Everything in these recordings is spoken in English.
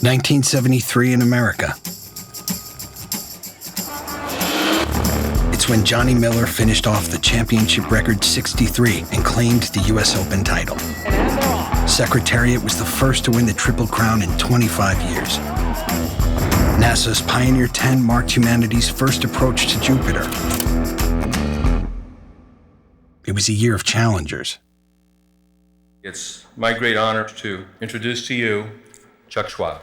1973 in America. It's when Johnny Miller finished off the championship record 63 and claimed the U.S. Open title. Secretariat was the first to win the Triple Crown in 25 years. NASA's Pioneer 10 marked humanity's first approach to Jupiter. It was a year of challengers. It's my great honor to introduce to you Chuck Schwab.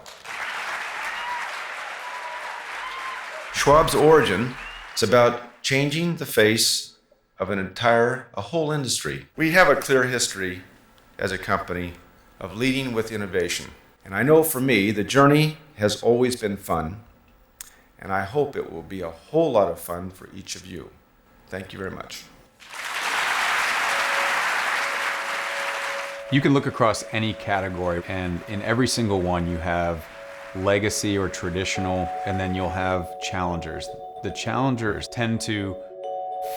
Schwab's origin is about changing the face of a whole industry. We have a clear history as a company of leading with innovation. And I know for me, the journey has always been fun, and I hope it will be a whole lot of fun for each of you. Thank you very much. You can look across any category, and in every single one you have legacy or traditional, and then you'll have challengers. The challengers tend to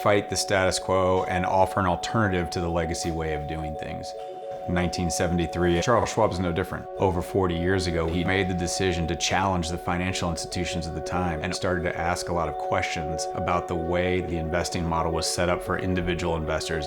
fight the status quo and offer an alternative to the legacy way of doing things. In 1973, Charles Schwab is no different. Over 40 years ago, he made the decision to challenge the financial institutions of the time and started to ask a lot of questions about the way the investing model was set up for individual investors.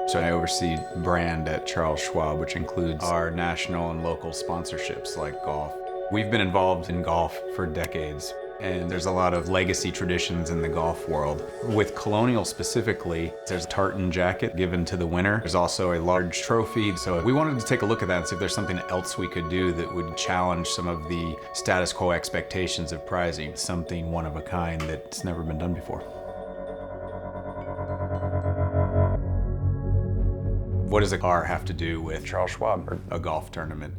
So I oversee brand at Charles Schwab, which includes our national and local sponsorships like golf. We've been involved in golf for decades, and there's a lot of legacy traditions in the golf world. With Colonial specifically, there's a tartan jacket given to the winner. There's also a large trophy. So we wanted to take a look at that and see if there's something else we could do that would challenge some of the status quo expectations of prizing, something one of a kind that's never been done before. What does a car have to do with Charles Schwab or a golf tournament?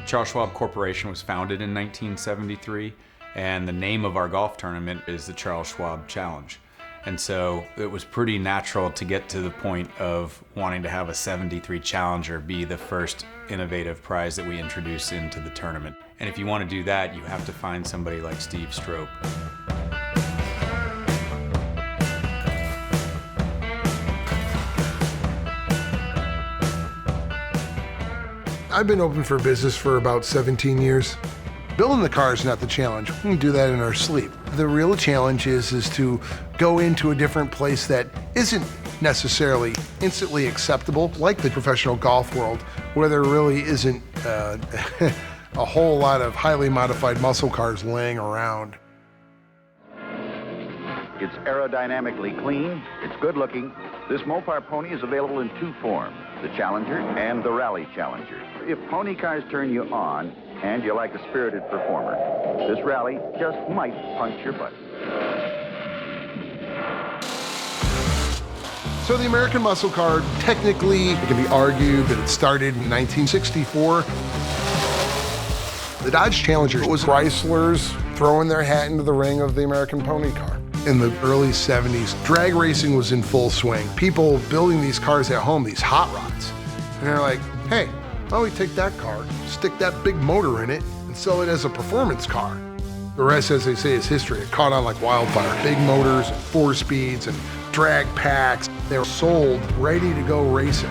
Charles Schwab Corporation was founded in 1973, and the name of our golf tournament is the Charles Schwab Challenge. And so it was pretty natural to get to the point of wanting to have a 73 Challenger be the first innovative prize that we introduce into the tournament. And if you want to do that, you have to find somebody like Steve Strope. I've been open for business for about 17 years. Building the car is not the challenge. We can do that in our sleep. The real challenge is to go into a different place that isn't necessarily instantly acceptable, like the professional golf world, where there really isn't a whole lot of highly modified muscle cars laying around. It's aerodynamically clean, it's good looking. This Mopar pony is available in two forms, the Challenger and the Rally Challenger. If pony cars turn you on and you like a spirited performer, this Rally just might punch your butt. So the American muscle car, technically, it can be argued that it started in 1964. The Dodge Challenger was Chrysler's throwing their hat into the ring of the American pony car. In the early 70s, drag racing was in full swing. People building these cars at home, these hot rods. And they're like, hey, why don't we take that car, stick that big motor in it, and sell it as a performance car? The rest, as they say, is history. It caught on like wildfire. Big motors, and 4-speeds, and drag packs. They were sold ready to go racing.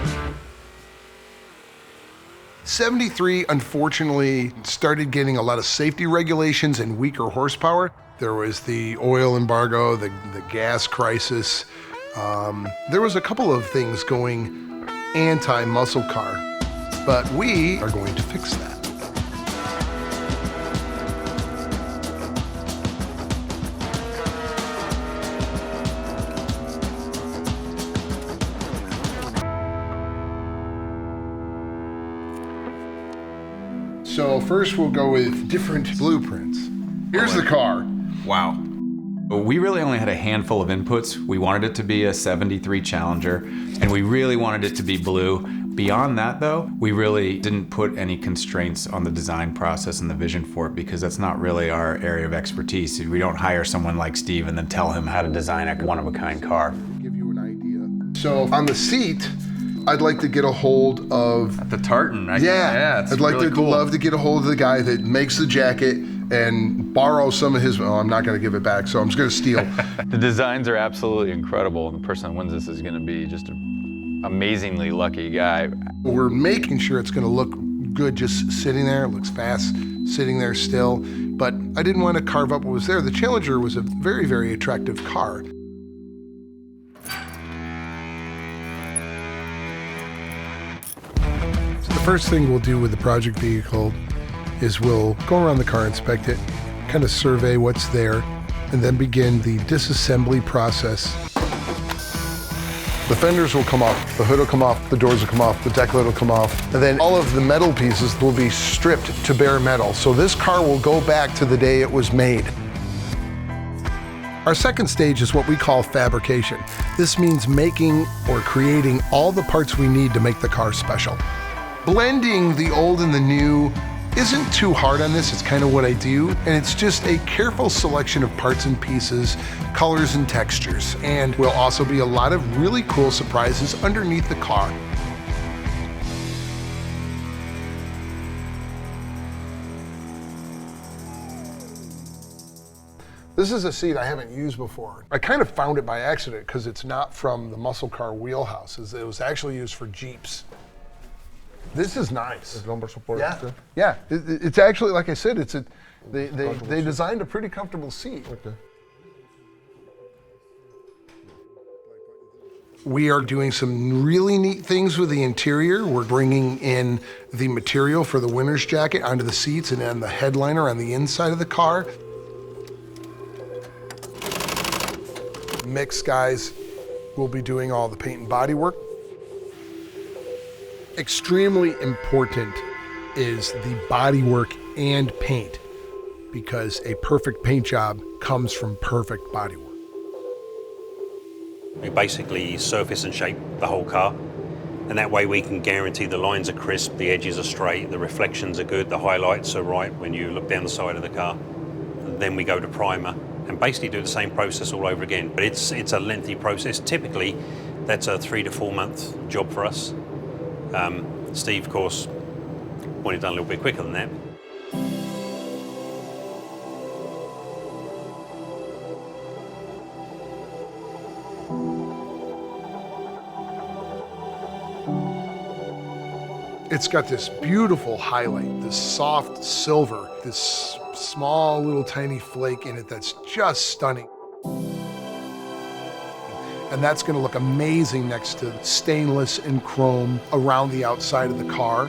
73, unfortunately, started getting a lot of safety regulations and weaker horsepower. There was the oil embargo, the gas crisis. There was a couple of things going anti-muscle car, but we are going to fix that. So first we'll go with different blueprints. Here's the car. Wow. We really only had a handful of inputs. We wanted it to be a 73 Challenger, and we really wanted it to be blue. Beyond that, though, we really didn't put any constraints on the design process and the vision for it, because that's not really our area of expertise. We don't hire someone like Steve and then tell him how to design a one-of-a-kind car. Give you an idea. So on the seat, I'd like to get a hold of the tartan. Yeah, I'd like really to love to get a hold of the guy that makes the jacket and borrow some of his. Oh, I'm not going to give it back, so I'm just going to steal. The designs are absolutely incredible. The person that wins this is going to be just an amazingly lucky guy. We're making sure it's going to look good just sitting there. It looks fast sitting there still. But I didn't want to carve up what was there. The Challenger was a very, very attractive car. So the first thing we'll do with the project vehicle is we'll go around the car, inspect it, kind of survey what's there, and then begin the disassembly process. The fenders will come off, the hood will come off, the doors will come off, the deck lid will come off, and then all of the metal pieces will be stripped to bare metal. So this car will go back to the day it was made. Our second stage is what we call fabrication. This means making or creating all the parts we need to make the car special. Blending the old and the new isn't too hard on this. It's kind of what I do, and it's just a careful selection of parts and pieces, colors and textures, and will also be a lot of really cool surprises underneath the car. This is a seat I haven't used before. I kind of found it by accident because it's not from the muscle car wheelhouses. It was actually used for Jeeps. This is nice. Lumbar support. Yeah, yeah. It's actually, like I said, they designed a pretty comfortable seat. Okay. We are doing some really neat things with the interior. We're bringing in the material for the winter's jacket onto the seats and then the headliner on the inside of the car. Mix guys will be doing all the paint and body work. Extremely important is the bodywork and paint, because a perfect paint job comes from perfect bodywork. We basically surface and shape the whole car, and that way we can guarantee the lines are crisp, the edges are straight, the reflections are good, the highlights are right when you look down the side of the car. And then we go to primer and basically do the same process all over again. But it's a lengthy process. Typically, that's a 3 to 4 month job for us. Steve, of course, wanted it done a little bit quicker than that. It's got this beautiful highlight, this soft silver, this small little tiny flake in it that's just stunning. And that's gonna look amazing next to stainless and chrome around the outside of the car.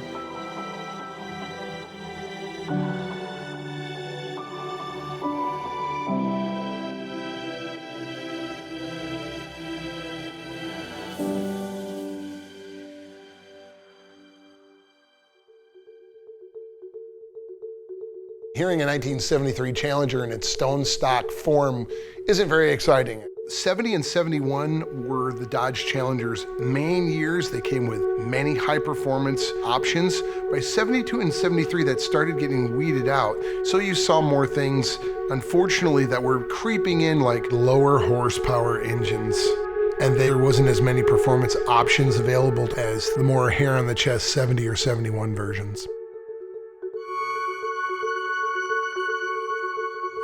Hearing a 1973 Challenger in its stone stock form isn't very exciting. 70 and 71 were the Dodge Challenger's main years. They came with many high-performance options. By 72 and 73, that started getting weeded out. So you saw more things, unfortunately, that were creeping in, like lower horsepower engines. And there wasn't as many performance options available as the more hair on the chest 70 or 71 versions.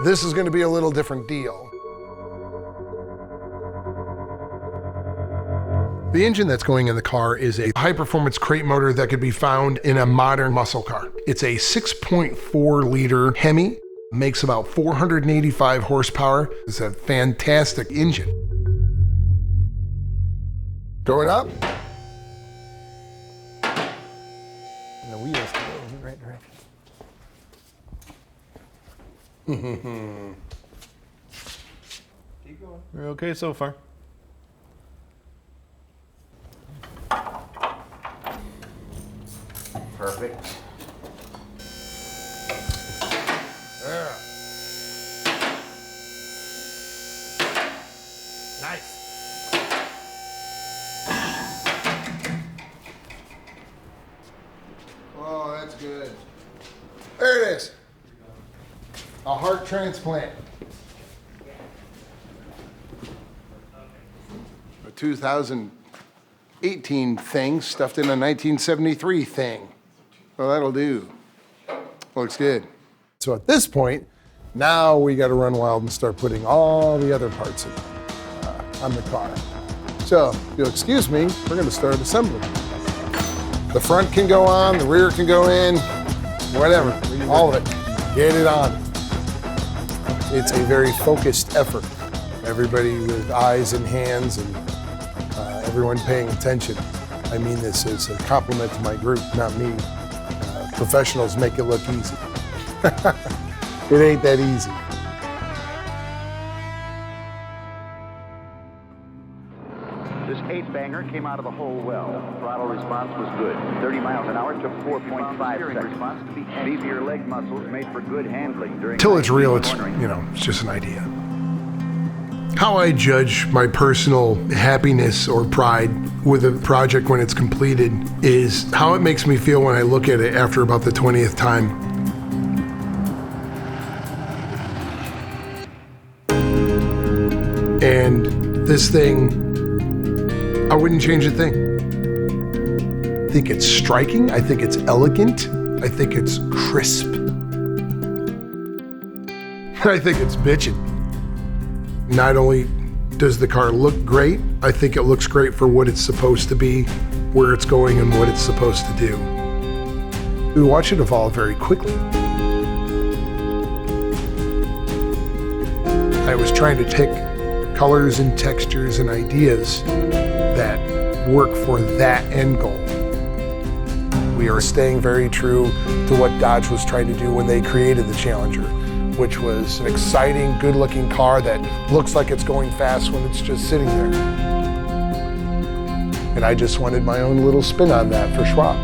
This is going to be a little different deal. The engine that's going in the car is a high-performance crate motor that could be found in a modern muscle car. It's a 6.4 liter Hemi, makes about 485 horsepower. It's a fantastic engine. Going up. And the wheels go in the right direction. Keep going. We're okay so far. Perfect. Yeah. Nice. Oh, that's good. There it is. A heart transplant. A 2018 thing stuffed in a 1973 thing. Well, that'll do. Looks good. So at this point, now we got to run wild and start putting all the other parts on the car. So if you'll excuse me, we're going to start assembling. The front can go on, the rear can go in, whatever, all of it. Get it on. It's a very focused effort. Everybody with eyes and hands and everyone paying attention. I mean this as a compliment to my group, not me. Professionals make it look easy. It ain't that easy. This 8-banger came out of the hole well. Throttle response was good. 30 miles an hour took 4.5 seconds. Response to be these are your leg muscles made for good handling during. Till it's real, it's it's just an idea. How I judge my personal happiness or pride with a project when it's completed is how it makes me feel when I look at it after about the 20th time. And this thing, I wouldn't change a thing. I think it's striking, I think it's elegant, I think it's crisp. I think it's bitchin'. Not only does the car look great, I think it looks great for what it's supposed to be, where it's going, and what it's supposed to do. We watch it evolve very quickly. I was trying to pick colors and textures and ideas that work for that end goal. We are staying very true to what Dodge was trying to do when they created the Challenger, which was an exciting, good-looking car that looks like it's going fast when it's just sitting there. And I just wanted my own little spin on that for Schwab.